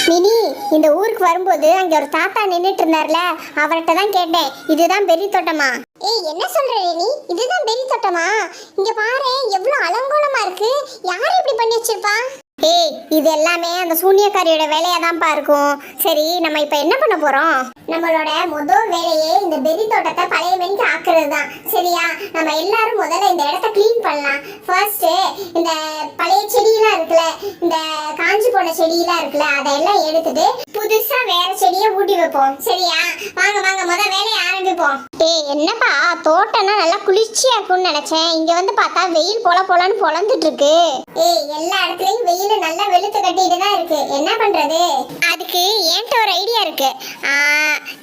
Mini, இந்த ஊருக்கு வரும்போது அங்க ஒரு தாத்தா நின்னுட்டு இருந்தார்ல, அவர்கிட்ட தான் கேட்டேன், இதுதான் பெரி தோட்டமா? ஏய், என்ன சொல்ற நீ? இதுதான் பெரி தோட்டமா? இங்க பாரு, எவ்வளவு அலங்கோலமா இருக்கு. யார் இப்படி பண்ணி வச்சிருப்பா? ஏய், இது எல்லாமே அந்த சூனியக்காரியோட வேலையா தான்ப்பா இருக்கும். சரி, நம்ம இப்ப என்ன பண்ண போறோம்? நம்மளோட முதல் வேலையே இந்த பெரி தோட்டத்தை பழைய மணிக்கு ஆக்குறது தான். சரியா? நம்ம எல்லாரும் முதல்ல இந்த இடத்த க்ளீன் பண்ணலாம். ஃபர்ஸ்ட் இந்த பழைய செடியெல்லாம் இருக்குல்ல, இந்த காஞ்சி போன செடியெல்லாம் இருக்குல்ல, அதெல்லாம் எடுத்துட்டு புதுசா வேற செடியை ஊட்டி வைப்போம். சரியா? வாங்க வாங்க, முதல் வேலையை ஆரம்பிப்போம். ஏய், என்னப்பா தோட்டம்னா நல்லா குளிர்ச்சியா இருக்கும்னு நினைச்சேன். இங்க வந்து பார்த்தா வெயில் போலன்னு பொழந்துட்டு இருக்கு. ஏய், எல்லா இடத்துலயும் வெயில் நல்லா வெளுத்து கட்டிட்டு தான் இருக்கு. என்ன பண்றது? அதுக்கு என்கிட்ட ஒரு ஐடியா இருக்கு.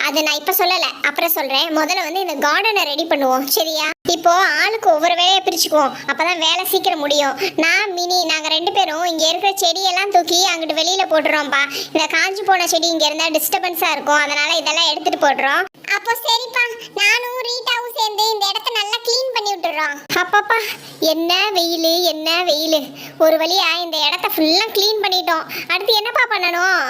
அது நான் இப்ப சொல்லல, அப்புறம் சொல்றேன். முதல்ல வந்து இந்த கார்டனை ரெடி பண்ணுவோம். சரியா? இப்போ ஆளுக்கு ஒவ்வொரு வேலையை பிரிச்சுக்குவோம். அப்பதான் வேலை சீக்கிரம் முடியும். நான் மினி, நாங்க 2 பேரும் இங்க இருக்கிற செடியெல்லாம் தூக்கி அங்கிட்டு வெளியில போட்டுறோம்ப்பா. இந்த காஞ்சி போன செடி இங்க இருந்தா டிஸ்டர்பன்ஸா இருக்கும், அதனால இதெல்லாம் எடுத்துட்டு போடுறோம். அப்போ சரிப்பா, நானும் ரீட்டாவும் சேர்ந்து இந்த இடத்த நல்லா க்ளீன் பண்ணி விட்டுறோம். அப்பப்பா, என்ன வெயில், என்ன வெயில். ஒரு வழியா இந்த இடத்த ஃபுல்லா க்ளீன் பண்ணிட்டோம். அடுத்து என்னப்பா பண்ணணும்?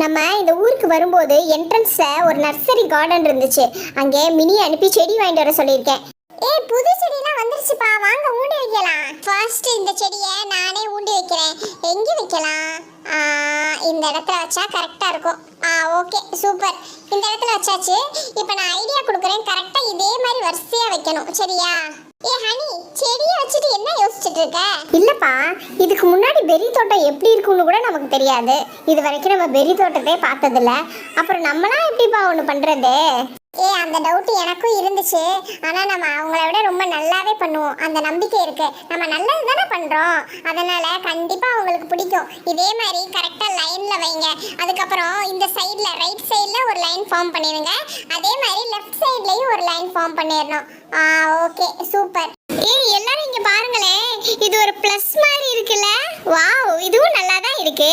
நம்ம இந்த ஊருக்கு வரும்போது என்ட்ரன்ஸ்ல ஒரு நர்சரி கார்டன் இருந்துச்சு. அங்கே மினி அனுப்பி செடி வாங்கிட்டு வர சொல்லியிருக்கேன். ஏய், புது செடிலாம் வந்துருச்சுப்பா, வாங்க ஊண்டி வைக்கலாம். ஃபர்ஸ்ட் இந்த செடியை நானே ஊண்டி வைக்கிறேன். எங்க வைக்கலாம்? இந்த இடத்துல வச்சா கரெக்டா இருக்கும். Okay, super. இந்த இடத்துல வச்சாச்சு. இப்போ நான் ஐடியா கொடுக்குறேன், கரெக்டா இதே மாதிரி வரிசையா வைக்கணும். சரியா? ஏ ஹனி, செடியை வச்சுட்டு என்ன யோசிச்சுட்டு இருக்க? இல்லப்பா, இதுக்கு முன்னாடி பெரி தோட்டம் எப்படி இருக்கும்னு கூட நமக்கு தெரியாது. இது வரைக்கும் நம்ம பெரி தோட்டத்தை பார்த்ததில்ல. அப்புறம் நம்மளா எப்படிப்பா ஒன்று பண்றது? அந்த டவுட் எனக்கும் இருந்துச்சு. ஆனா நம்ம அவங்கள விட ரொம்ப நல்லாவே பண்ணுவோம், அந்த நம்பிக்கை இருக்கு. நம்ம நல்லது தானே பண்றோம், அதனால கண்டிப்பா அவங்களுக்கு பிடிக்கும். இதே மாதிரி கரெக்டா லைன்ல வைங்க. அதுக்கப்புறம் இந்த சைடுல, ரைட் சைடுல ஒரு லைன் ஃபார்ம் பண்ணிடுங்க. அதே மாதிரி லெஃப்ட் சைடுலயும் ஒரு லைன் ஃபார்ம் பண்ணிடணும். Okay, super. ஏய், எல்லாரும் இங்க பாருங்களேன், இது ஒரு பிளஸ் மாதிரி இருக்குல்ல? வாவ், இதுவும் நல்லா தான் இருக்கு.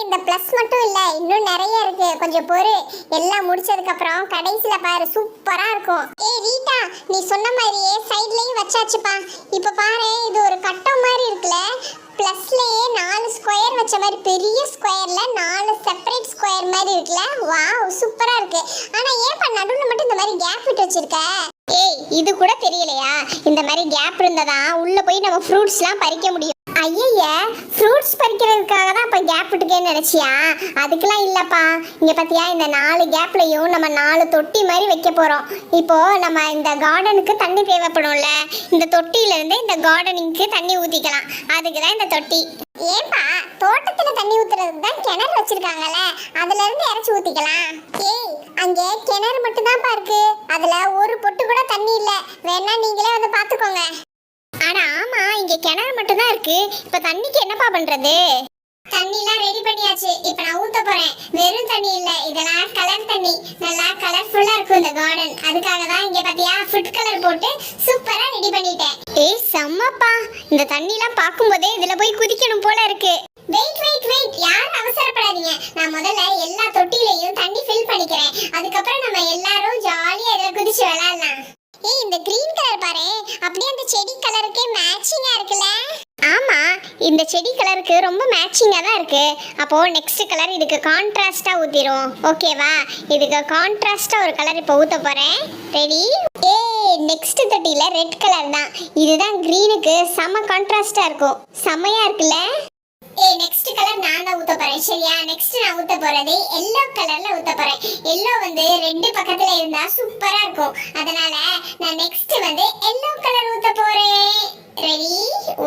இந்த பிளஸ் மட்டும் இல்ல, இன்னும் நிறைய இருக்கு. கொஞ்சம் பொறு, எல்லாம் முடிச்சதுக்கு அப்புறம் கடைசில பாரு, சூப்பரா இருக்கும். ரீட்டா, நீ சொன்ன மாதிரியே சைடுலயும் வச்சாச்சுப்பா. இப்ப பாரு, இது ஒரு கட்டம் மாதிரி இருக்குல்ல, பிளஸ்லயே 4 ஸ்கொயர் வச்ச மாதிரி, பெரிய ஸ்கொயர்ல 4 செப்பரேட் ஸ்கொயர் மாதிரி இருக்குல்ல? வாவ், சூப்பரா இருக்கு. ஆனா ஏன் நடுவுல மட்டும் இந்த மாதிரி கேப் விட்டு வச்சிருக்க? ஏய், இது கூட தெரியலையா? இந்த மாதிரி கேப் இருந்ததா உள்ள போய் நம்ம ஃப்ரூட்ஸ்லாம் பறிக்க முடியும். ஐய, ஃப்ரூட்ஸ் பறிக்கிறதுக்காக தான் இப்போ கேப் விட்டுக்கேன்னு நினச்சியா? அதுக்கெல்லாம் இல்லைப்பா. இங்கே பார்த்தியா, இந்த 4 கேப்லையும் நம்ம 4 தொட்டி மாதிரி வைக்க போகிறோம். இப்போது நம்ம இந்த கார்டனுக்கு தண்ணி தேவைப்படும்ல, இந்த தொட்டியிலேருந்து இந்த கார்டனிங்க்கு தண்ணி ஊற்றிக்கலாம். அதுக்கு தான் இந்த தொட்டி. ஏன்பா, தோட்டத்தில் தண்ணி ஊற்றுறதுக்கு தான் கிணறு வச்சுருக்காங்கல்ல, அதுலேருந்து இறச்சி ஊற்றிக்கலாம். ஏய், அங்கே கிணறு மட்டும்தான்ப்பா இருக்கு, அதில் ஒரு பொட்டு கூட தண்ணி இல்லை. வேணா நீங்களே வந்து பார்த்துக்கோங்க. ஆனா ஆமா, இங்க கிணறு மட்டும் தான் இருக்கு. இப்ப தண்ணிக்கு என்னப்பா பண்றது? தண்ணிலாம் ரெடி பண்ணியாச்சு. இப்ப நான் ஊத்த போறேன். வெறும் தண்ணி இல்ல, இதெல்லாம் கலர் தண்ணி. நல்லா கலர்ஃபுல்லா இருக்கும் இந்த கார்டன். அதுக்காக தான் இங்க பாத்தியா, ஃபுட் கலர் போட்டு சூப்பரா ரெடி பண்ணிட்டேன். ஏய் செம்மப்பா, இந்த தண்ணிலாம் பாக்கும்போதே இதுல போய் குதிக்கணும் போல இருக்கு. வெயிட் வெயிட் வெயிட், யாரும் அவசரப்படாதீங்க. நான் முதல்ல எல்லா தொட்டிலையும் தண்ணி ஃபில் பண்ணிக்கிறேன். அதுக்கப்புறம் நம்ம எல்லாரும் ஜாலியா இதுல குதிச்சு விளையாடலாம். ஏய், இந்த கிரீன் கலர் பாரு, அப்படியே அந்த செடி கலருக்கே மேட்சிங்கா இருக்குல்ல? ஆமா, இந்த செடி கலருக்கு ரொம்ப மேட்சிங்கா தான் இருக்கு. அப்போ நெக்ஸ்ட் கலர் இதுக்கு கான்ட்ராஸ்டா ஊத்திரும். ஓகேவா? இதுக்கு கான்ட்ராஸ்டா ஒரு கலர் இப்போ ஊத்த போறேன். ரெடி? நெக்ஸ்ட் தொட்டில ரெட் கலர் தான். இதுதான் கிரீனுக்கு செம கான்ட்ராஸ்டா இருக்கும். செமையா இருக்குல்ல? நெக்ஸ்ட் கலர் நான் தான் ஊத்த போறேன். சரியா? நெக்ஸ்ட் நான் ஊத்த போறது எல்லோ கலர்ல ஊத்த போறேன். எல்லோ வந்து 2 பக்கத்துல இருந்தா சூப்பரா இருக்கும். அதனால நான் நெக்ஸ்ட் வந்து எல்லோ கலர் ஊத்த போறேன். ரெடி?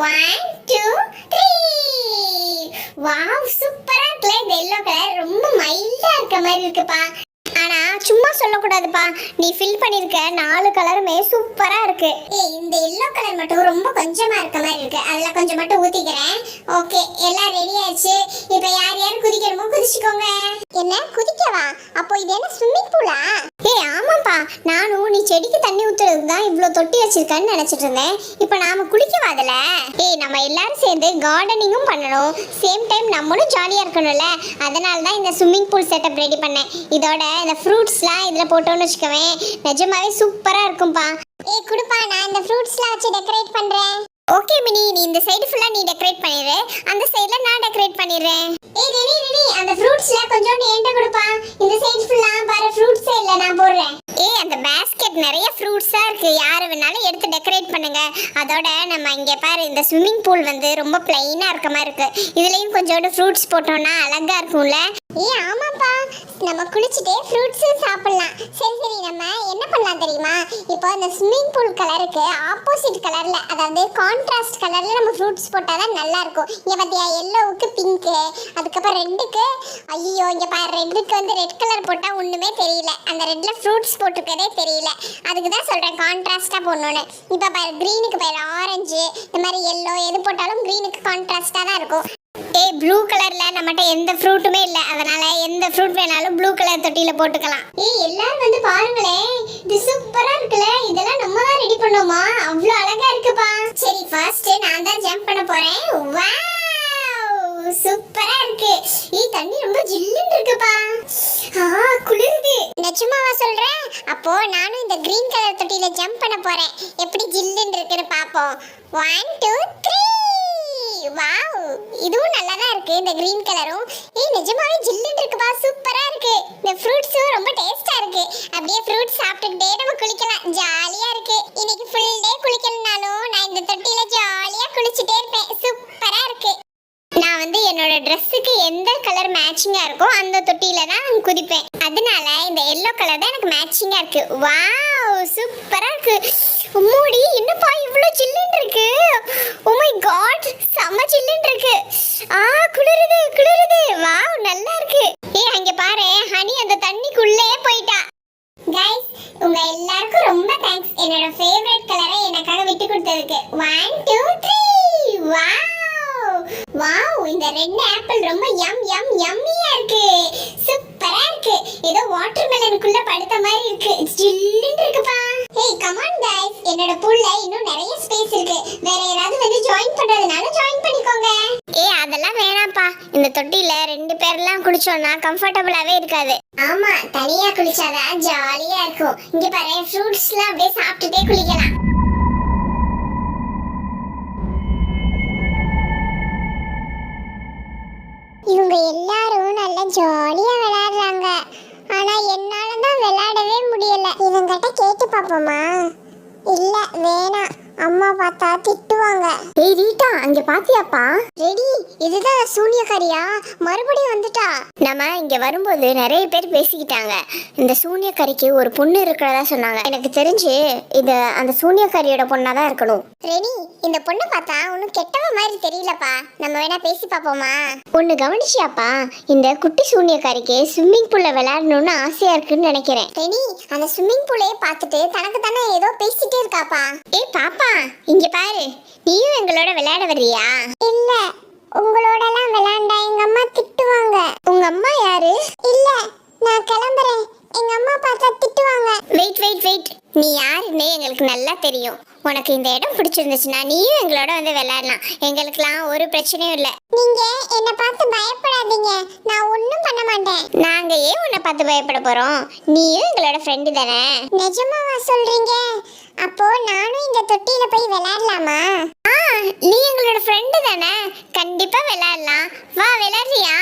1 2 3. வாவ், சூப்பரா இருக்குல. இந்த எல்லோ கலர் ரொம்ப மைல்டா இருக்க மாதிரி இருக்குப்பா. ஆனா சும்மா சொல்லக்கூடாதுப்பா, நீ ஃபில் பண்ணிருக்க 4 கலருமே சூப்பரா இருக்கு. இந்த எல்லோ கலர் மட்டும் ரொம்ப கொஞ்சமா இருக்க மாதிரி இருக்கு, அதுல கொஞ்சம் மட்டும் ஊத்திக்கிறேன். ஓகே, எல்லாம் ரெடி ஆயிடுச்சு. இப்போ யார் யார் குதிக்கணுமோ குதிச்சுக்கோங்க. என்ன குதிக்கவா? அப்போ இது என்ன ஸ்விம்மிங் பூலா? ஆமாப்பா, நானும் நீ செடிக்கு தண்ணி ஊத்துறதுக்கு தான் இவ்ளோ தொட்டி வச்சிருக்கேன்னு நினைச்சிட்டு இருந்தேன். இப்போ நாம குளிக்கவா அதுல? நம்ம எல்லாரும் சேர்ந்து கார்டனிங்கும் பண்ணணும், சேம் டைம் நம்மளும் ஜாலியா இருக்கணும்ல. அதனால தான் இந்த ஸ்விம்மிங் பூல் செட்டப் ரெடி பண்ணேன். இதோட இந்த ஃப்ரூட்ஸ்லாம் இதுல போட்டோன்னு வச்சுக்கவே நிஜமாவே சூப்பரா இருக்கும்பா. குடுப்பா, நான் இந்த ஃப்ரூட்ஸ்லாம் வச்சு டெக்கரேட் பண்றேன். ஓகே மினி, நீ இந்த சைடு ஃபுல்லா நீ டெக்கரேட் பண்ணிரு, அந்த சைடுல நான் டெக்கரேட் பண்ணிடுறேன். ரெடி ரெடி, அந்த ஃப்ரூட்ஸ்ல கொடுப்பா. இந்த சைடு ஃபுல்லா பாரு ஃப்ரூட்ஸே இல்ல, நான் போடுறேன். அந்த பேஸ்கெட் நிறைய ஃப்ரூட்ஸா இருக்கு, யாரு வேணாலும் எடுத்து டெக்கரேட் பண்ணுங்க. அதோட நம்ம இங்க பாரு இந்த ஸ்விம்மிங் பூல் வந்து ரொம்ப பிளைனா இருக்க மாதிரி இருக்கு. இதுலயும் கொஞ்சோண்டு ஃப்ரூட்ஸ் போட்டோம்னா அழகா இருக்கும்ல. ஆமாப்பா, நம்ம குளிச்சுட்டே ஃப்ரூட்ஸும் சாப்பிடலாம். சரி சரி, நம்ம என்ன பண்ணலாம் தெரியுமா? இப்போ அந்த ஸ்விம்மிங் பூல் கலருக்கு ஆப்போசிட் கலர்ல, அதாவது கான்ட்ராஸ்ட் கலர்ல நம்ம ஃப்ரூட்ஸ் போட்டாதான் நல்லா இருக்கும். இங்க பாத்தியா, எல்லோவுக்கு பிங்க், அதுக்கப்புறம் ரெட்டுக்கு, ஐயோ இங்க பாரு ரெட்டுக்கு வந்து ரெட் கலர் போட்டா ஒண்ணுமே தெரியல, அந்த ரெட்ல ஃப்ரூட்ஸ் போட்டுக்கதே தெரியல. அதுக்கு தான் சொல்றேன் கான்ட்ராஸ்டா போடணும்னு. இப்போ பாரு கிரீனுக்கு பாரு ஆரஞ்சு, இந்த மாதிரி எல்லோ எது போட்டாலும் கிரீனுக்கு கான்ட்ராஸ்டா தான் இருக்கும். ப்ளூ கலர்ல நம்மகிட்ட எந்த ஃப்ரூட்டுமே இல்ல, அதனால எந்த ஃப்ரூட் வேணாலும் ப்ளூ கலர் தொட்டியில போட்டுக்கலாம். எல்லாரும் வந்து பாருங்களேன், இது சூப்பரா இருக்குல. இதெல்லாம் நம்ம தான் ரெடி பண்ணோமா? அவ்வளவு அழகா இருக்குப்பா. சரி ஃபர்ஸ்ட் நான் தான் ஜம்ப் பண்ண போறேன். வாவ், சூப்பரா இருக்கு. தண்ணி ரொம்ப ஜில்லுன்னு இருக்குப்பா. குளிருது. நிஜமாவா சொல்றேன்? அப்போ நானும் இந்த கிரீன் கலர் தொட்டியில ஜம்ப் பண்ண போறேன். எப்படி ஜில்லுன்னு இருக்குன்னு பாப்போம். 1 2 3. வாவ், இதுவும் நல்லா தான் இருக்கு. இந்த கிரீன் கலரும் நிஜமாவே ஜில்லுன்னு இருக்குப்பா, சூப்பரா இருக்கு. இந்த ஃப்ரூட்ஸும் ரொம்ப டேஸ்டா இருக்கு. அப்படியே ஃப்ரூட்ஸ் சாப்பிட்டுட்டே நம்ம குளிக்கலாம், ஜாலியா இருக்கு. இன்னைக்கு ஃபுல் டே குளிக்கணும்னாலும் நான் இந்த தொட்டியில ஜாலியா குளிச்சுட்டே இருப்பேன். சூப்பரா இருக்கு. நான் வந்து என்னோட ட்ரெஸ்ஸுக்கு எந்த கலர் மேட்சிங்கா இருக்கோ அந்த தொட்டியில தான் குதிப்பேன். அதனால இந்த எல்லோ கலர் தான் எனக்கு மேட்சிங்கா இருக்கு. வாவ், சூப்பரா இருக்கு. மூடி என்னப்பா இவ்ளோ ஜில்லுன்னு இருக்கு. ஓ மை காட், செம ஜில்லுன்னு இருக்கு. குளிருது குளிருது. வாவ், நல்லா இருக்கு. அங்க பாரு ஹனி அந்த தண்ணிக்குள்ளே போயிட்டா. गाइस, உங்க எல்லாருக்கும் ரொம்ப தேங்க்ஸ். என்னோட ஃபேவரட் கலரை எனக்காக விட்டு கொடுத்ததுக்கு. 1 2 3. வாவ் வாவ், இந்த ரெட் ஆப்பிள் ரொம்ப யம்மியா இருக்கு. சூப்பரா இருக்கு. ஏதோ வாட்டர்மெலனுக்குள்ள படுத்த மாதிரி இருக்கு. ஜில்லுன்னு இருக்குப்பா. கம் ஆன் गाइस, என்னோட பூல்ல இன்னும் நிறைய ஸ்பேஸ் இருக்கு. வேற யாராவது வந்து ஜாயின் பண்றதுனால ஜாயின் பண்ணிக்கோங்க. அதெல்லாம் வேணாம்ப்பா. இந்த தொட்டில 2 பேர்லாம் குளிச்சோம்னா கம்ஃபர்ட்டபிளாவே இருக்காது. ஆமா, தனியா குளிச்சாதான் ஜாலியா இருக்கும். இங்க பாரு ஃப்ரூட்ஸ்லாம் அப்படியே சாப்பிட்டுட்டே குளிக்கலாம். இவங்க எல்லாரும் நல்லா ஜாலியா விளையாடுறாங்க. ஆனா என்னால தான் விளையாடவே முடியல. இவங்கிட்ட கேட்டு பாப்போமா? இல்ல வேணாம், அம்மா பார்த்தா திட்டுவாங்க. ரீட்டா, அங்க பாத்தியாப்பா? ரெடி, இதுதான் சூனியக்காரியா? மறுபடியும் வந்துட்டா. நம்ம இங்க வரும்போது நிறைய பேர் பேசிக்கிட்டாங்க. இந்த சூனியக்காரிக்கு ஒரு பொண்ணு இருக்கிறதா சொன்னாங்க. எனக்கு தெரிஞ்சு இது அந்த சூனியக்காரியோட பொண்ணாதான் இருக்கணும். ரெடி, இந்த பொண்ணு பார்த்தா ஒன்னும் கெட்டவ மாதிரி தெரியலப்பா. நம்ம வேணா பேசி பாப்போமா? ஒன்னு கவனிச்சியாப்பா, இந்த குட்டி சூனியக்காரிக்கு ஸ்விம்மிங் பூல்ல விளையாடணும்னு ஆசையா இருக்குன்னு நினைக்கிறேன். ரெடி, அந்த ஸ்விம்மிங் பூலையே பார்த்துட்டு தனக்கு தானே ஏதோ பேசிட்டே இருக்காப்பா. பாப்பா, இங்க பாரு, நீயும் எங்களோட விளையாட வர்றியா? இல்ல, உங்களோடலாம் விளையாண்டா எங்க அம்மா திட்டுவாங்க. உங்க அம்மா யாரு? இல்ல, நான் கிளம்புறேன். எங்க அம்மா பார்த்தா திட்டுவாங்க. வெயிட், நீ யாருன்னு எங்களுக்கு நல்லா தெரியும். உனக்கு இந்த இடம் பிடிச்சிருந்துச்சுன்னா நீயும் எங்களோட வந்து விளையாடலாம். எங்களுக்குலாம் ஒரு பிரச்சனையும் இல்ல. நீங்க என்ன பார்த்து பயப்படாதீங்க, நான் ஒண்ணும் பண்ண மாட்டேன். நாங்க ஏன் உன்னை பார்த்து பயப்பட போறோம்? நீயும் எங்களோட ஃப்ரெண்டு தானே. நிஜமாவா சொல்றீங்க? அப்போ நானும் இந்த தொட்டியில போய் விளையாடலாமா? நீ எங்களோட ஃப்ரெண்டு தானே, கண்டிப்பா விளையாடலாம். வா, விளையாடுறியா?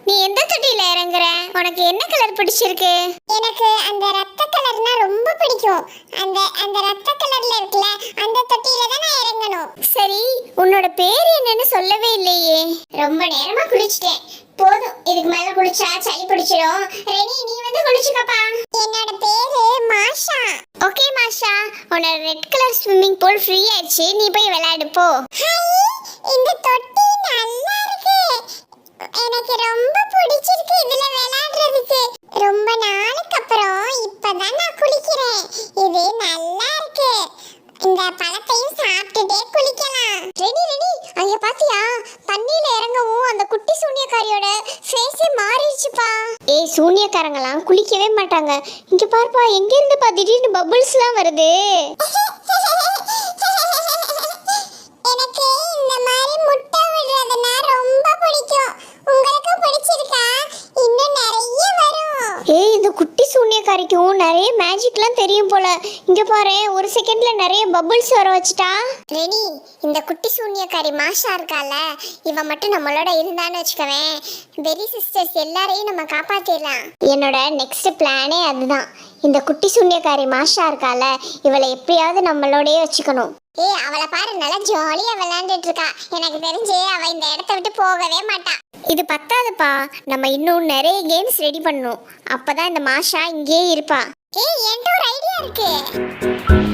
நீ எந்த தொட்டியில இறங்குற? உனக்கு என்ன கலர் பிடிச்சிருக்கு? எனக்கு அந்த ரத்த கலர்னா ரொம்ப பிடிக்கும். அந்த ரத்த கலர்ல இருக்குல, அந்த தொட்டியில தான் நான் இறங்கணும். சரி, உன்னோட பேர் என்னன்னு சொல்லவே இல்லையே. ரொம்ப நேரமா குளிச்சிட்டேன், போதும். இதுக்கு மேல குளிச்சா சளி பிடிச்சிடும். ரெனி, நீ வந்து குளிச்சுக்கப்பா. என்னோட பேரு மாஷா. ஓகே மாஷா, உன்னோட red colour swimming pool free ஆயிடுச்சு, நீ போய் விளையாடு போ. இந்த தொட்டி நல்லா இருக்கு, எனக்கு ரொம்ப பிடிச்சிருக்கு. இதுல விளையாடுறதுக்கு ரொம்ப நாளுக்கு அப்புறம் இப்பதான் நான் குளிக்கிறேன். இது நல்லா இருக்கு. இந்த பழத்தையும் சாப்பிட்டுட்டே குளிக்கலாம். ரெடி, அங்க பாத்தியா? தண்ணியில இறங்கவும் அந்த குட்டி சூனியக்காரியோட ஃபேஸே மாறிடுச்சுப்பா. சூனியக்காரங்கலாம் குளிக்கவே மாட்டாங்க. இங்க பாருப்பா, எங்க இருந்து பா திடீர்னு பபிள்ஸ்லாம் வருது. எனக்கு இந்த மாதிரி முட்டை விடுறதுனா ரொம்ப பிடிக்கும். உங்களுக்கு பிடிச்சிருக்கா? இன்னும் நிறைய வரும். இந்த குட்டி சூனிய சூனியக்காரிக்கும் நிறைய மேஜிக்லாம் தெரியும் போல. இங்க பாரு, ஒரு செகண்ட்ல நிறைய பபிள்ஸ் வர வச்சுட்டா. ரெனி, இந்த குட்டி சூனியக்காரி மாஷா இருக்கால, இவ மட்டும் நம்மளோட இருந்தான்னு வச்சுக்கவேன், பெரி சிஸ்டர்ஸ் எல்லாரையும் நம்ம காப்பாத்திடலாம். என்னோட நெக்ஸ்ட் பிளானே அதுதான். இந்த குட்டி சூனியக்காரி மாஷா இருக்கால, இவளை எப்படியாவது நம்மளோடயே வச்சுக்கணும். அவளை பாரு, நல்லா ஜாலியா விளையாண்டுட்டு இருக்கா. எனக்கு தெரிஞ்சு அவ இந்த இடத்த விட்டு போகவே மாட்டா. இது பத்தாதுப்பா, நம்ம இன்னும் நிறைய கேம்ஸ் ரெடி பண்ணணும். அப்பதான் இந்த மாஷா இங்கேயே இருப்பா. என்கிட்ட ஒரு ஐடியா இருக்கு.